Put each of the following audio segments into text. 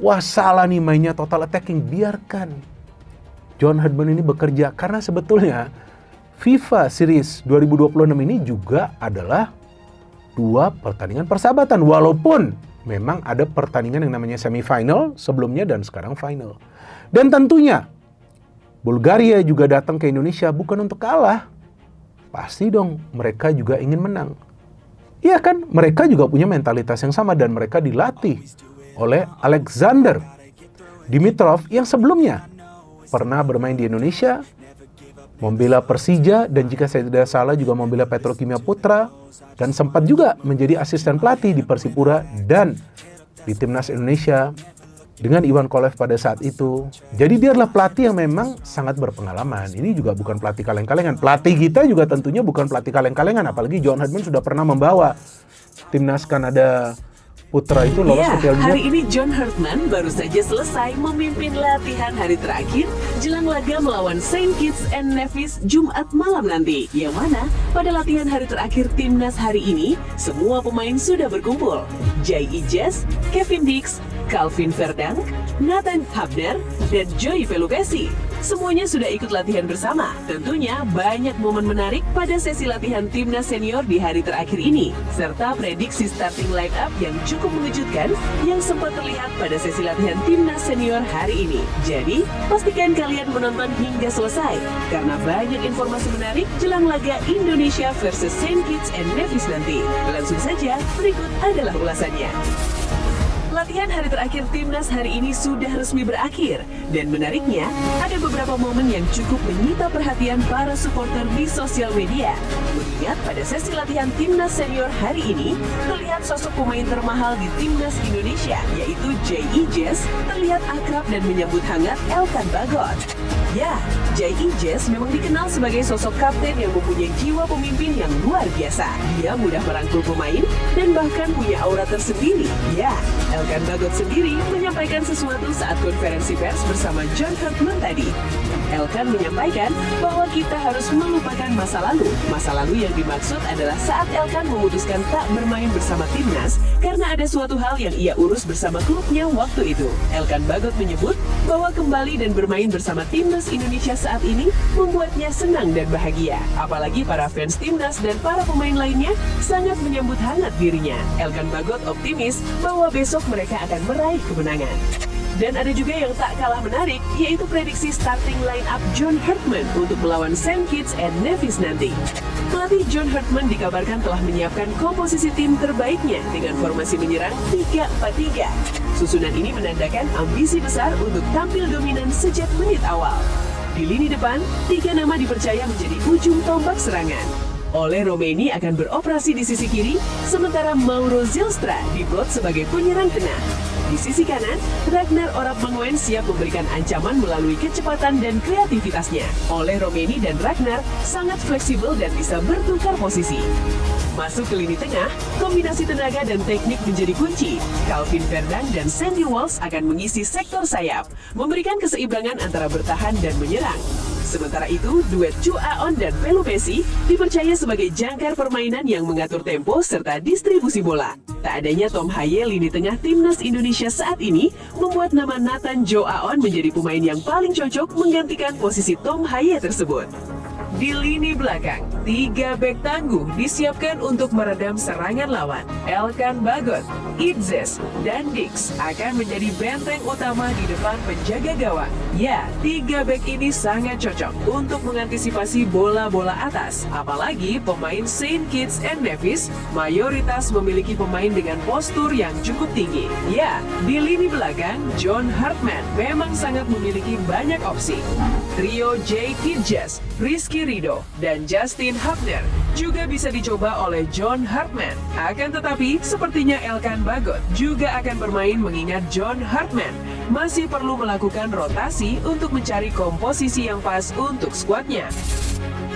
Wah, salah nih mainnya total attacking. Biarkan John Herdman ini bekerja, karena sebetulnya FIFA Series 2026 ini juga adalah 2 pertandingan persahabatan, walaupun memang ada pertandingan yang namanya semifinal sebelumnya dan sekarang final. Dan tentunya Bulgaria juga datang ke Indonesia bukan untuk kalah. Pasti dong mereka juga ingin menang. Iya kan, mereka juga punya mentalitas yang sama dan mereka dilatih oleh Alexander Dimitrov yang sebelumnya pernah bermain di Indonesia, membela Persija, dan jika saya tidak salah juga membela Petrokimia Putra, dan sempat juga menjadi asisten pelatih di Persipura dan di Timnas Indonesia dengan Iwan Kolev pada saat itu. Jadi dia adalah pelatih yang memang sangat berpengalaman. Ini juga bukan pelatih kaleng-kalengan. Pelatih kita juga tentunya bukan pelatih kaleng-kalengan, apalagi John Herdman sudah pernah membawa Timnas Kanada Putra itu lolos ke Piala Dunia. Hari ini John Herdman baru saja selesai memimpin latihan hari terakhir jelang laga melawan Saint Kitts and Nevis Jumat malam nanti. Yang mana pada latihan hari terakhir Timnas hari ini, semua pemain sudah berkumpul. Jai Ijaz, Kevin Dix, Calvin Verdang, Nathan Habner, dan Joy Pelupesi. Semuanya sudah ikut latihan bersama. Tentunya banyak momen menarik pada sesi latihan Timnas Senior di hari terakhir ini, serta prediksi starting line up yang cukup mengejutkan yang sempat terlihat pada sesi latihan Timnas Senior hari ini. Jadi, pastikan kalian menonton hingga selesai, karena banyak informasi menarik jelang laga Indonesia versus Saint Kitts and Nevis nanti. Langsung saja, berikut adalah ulasannya. Latihan hari terakhir Timnas hari ini sudah resmi berakhir, dan menariknya ada beberapa momen yang cukup menyita perhatian para supporter di sosial media. Mengingat pada sesi latihan Timnas Senior hari ini terlihat sosok pemain termahal di Timnas Indonesia, yaitu Jai Ijaz, terlihat akrab dan menyambut hangat Elkan Bagot. Ya, Jai Ijaz memang dikenal sebagai sosok kapten yang mempunyai jiwa pemimpin yang luar biasa. Dia mudah merangkul pemain dan bahkan punya aura tersendiri. Ya, Elkan Bagot sendiri menyampaikan sesuatu saat konferensi pers bersama John Herdman tadi. Elkan menyampaikan bahwa kita harus melupakan masa lalu. Masa lalu yang dimaksud adalah saat Elkan memutuskan tak bermain bersama Timnas karena ada suatu hal yang ia urus bersama klubnya waktu itu. Elkan Bagot menyebut bahwa kembali dan bermain bersama Timnas Indonesia saat ini membuatnya senang dan bahagia. Apalagi para fans Timnas dan para pemain lainnya sangat menyambut hangat dirinya. Elkan Bagot optimis bahwa besok mereka akan meraih kemenangan. Dan ada juga yang tak kalah menarik, yaitu prediksi starting line-up John Herdman untuk melawan Saint Kitts and Nevis nanti. Pelatih John Herdman dikabarkan telah menyiapkan komposisi tim terbaiknya dengan formasi menyerang 3-4-3. Susunan ini menandakan ambisi besar untuk tampil dominan sejak menit awal. Di lini depan, 3 nama dipercaya menjadi ujung tombak serangan. Ole Romeni akan beroperasi di sisi kiri, sementara Mauro Zylstra diplot sebagai penyerang tengah. Di sisi kanan, Ragnar Orab-Mangwen siap memberikan ancaman melalui kecepatan dan kreativitasnya. Ole Romeni dan Ragnar sangat fleksibel dan bisa bertukar posisi. Masuk ke lini tengah, kombinasi tenaga dan teknik menjadi kunci. Calvin Verdang dan Sandy Walsh akan mengisi sektor sayap, memberikan keseimbangan antara bertahan dan menyerang. Sementara itu, duet Chu Aon dan Pelupesi dipercaya sebagai jangkar permainan yang mengatur tempo serta distribusi bola. Tak adanya Tom Haye lini tengah Timnas Indonesia saat ini membuat nama Nathan Jo Aon menjadi pemain yang paling cocok menggantikan posisi Tom Haye tersebut. Di lini belakang, 3 bek tangguh disiapkan untuk meredam serangan lawan. Elkan Bagot, Ijaz, dan Dix akan menjadi benteng utama di depan penjaga gawang. Ya, 3 bek ini sangat cocok untuk mengantisipasi bola-bola atas. Apalagi pemain Saint Kitts and Nevis mayoritas memiliki pemain dengan postur yang cukup tinggi. Ya, di lini belakang, John Herdman memang sangat memiliki banyak opsi. Trio Jai Ijaz, Rizky Ricky Ridho dan Justin Hubner juga bisa dicoba oleh John Hartman. Akan tetapi, sepertinya Elkan Bagot juga akan bermain mengingat John Hartman masih perlu melakukan rotasi untuk mencari komposisi yang pas untuk skuadnya.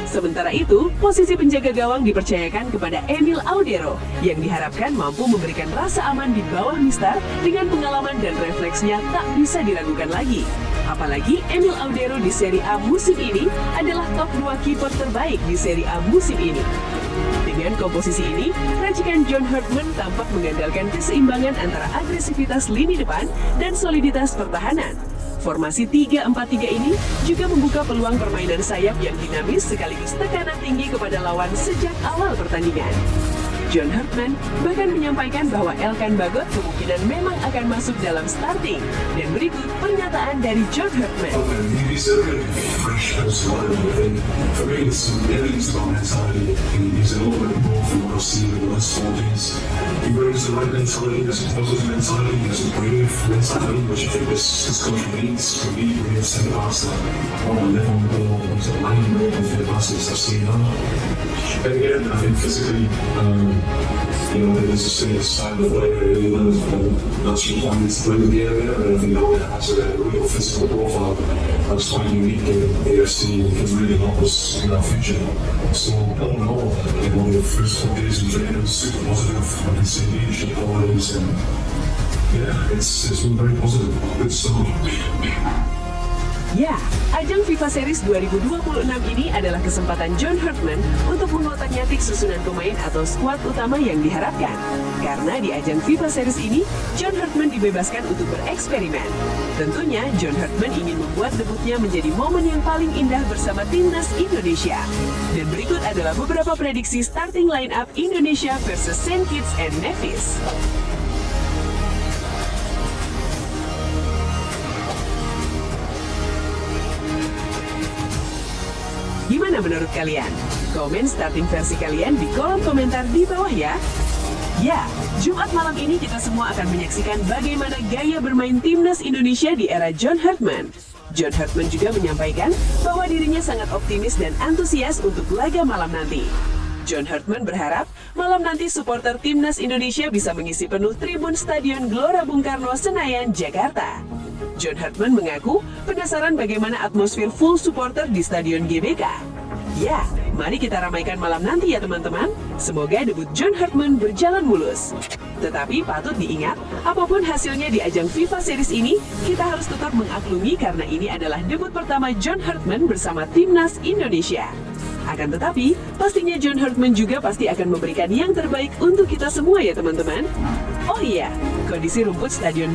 Sementara itu, posisi penjaga gawang dipercayakan kepada Emil Audero yang diharapkan mampu memberikan rasa aman di bawah Mistar dengan pengalaman dan refleksnya tak bisa diragukan lagi. Apalagi Emil Audero di Serie A musim ini adalah top 2 kiper terbaik di Serie A musim ini. Dengan komposisi ini, racikan John Hartman tampak mengandalkan keseimbangan antara agresivitas lini depan dan soliditas pertahanan. Formasi 3-4-3 ini juga membuka peluang permainan sayap yang dinamis sekaligus tekanan tinggi kepada lawan sejak awal pertandingan. John Hartman bahkan menyampaikan bahwa Elkan Bagot kemungkinan memang akan masuk dalam starting. Dan berikut pernyataan dari John Hartman. He's a really fresh personality. And for me, everything's about mentality. He's a little bit more from what I've seen in the last 4 days. He brings the right mentality, has a positive mentality, has a brave mentality, which I think this country needs. For me, we need centre backs that want to live on the ball, want to line up with the passes I've seen now. And again, I think physically, there's a serious side of play that really lives, but that's your point to play in the area, and I think that has a real physical profile that's quite unique in AFC and can really help us in our future. So, all in all, the first 4 days of training was super positive. I can see leadership qualities, and yeah, it's been very positive. Good start. Ya, ajang FIFA Series 2026 ini adalah kesempatan John Hartman untuk mengotak-ngatik susunan pemain atau skuad utama yang diharapkan. Karena di ajang FIFA Series ini, John Hartman dibebaskan untuk bereksperimen. Tentunya, John Hartman ingin membuat debutnya menjadi momen yang paling indah bersama timnas Indonesia. Dan berikut adalah beberapa prediksi starting line-up Indonesia versus Saint Kitts and Nevis. Gimana menurut kalian? Komen starting versi kalian di kolom komentar di bawah ya. Ya, Jumat malam ini kita semua akan menyaksikan bagaimana gaya bermain timnas Indonesia di era John Hartman. John Hartman juga menyampaikan bahwa dirinya sangat optimis dan antusias untuk laga malam nanti. John Hartman berharap malam nanti supporter timnas Indonesia bisa mengisi penuh tribun Stadion Gelora Bung Karno, Senayan, Jakarta. John Hartman mengaku penasaran bagaimana atmosfer full supporter di Stadion GBK. Ya, mari kita ramaikan malam nanti ya teman-teman. Semoga debut John Hartman berjalan mulus. Tetapi patut diingat, apapun hasilnya di ajang FIFA Series ini, kita harus tetap mengaklumi karena ini adalah debut pertama John Hartman bersama timnas Indonesia. Akan tetapi, pastinya John Hartman juga pasti akan memberikan yang terbaik untuk kita semua ya teman-teman. Oh iya, kondisi rumput Stadion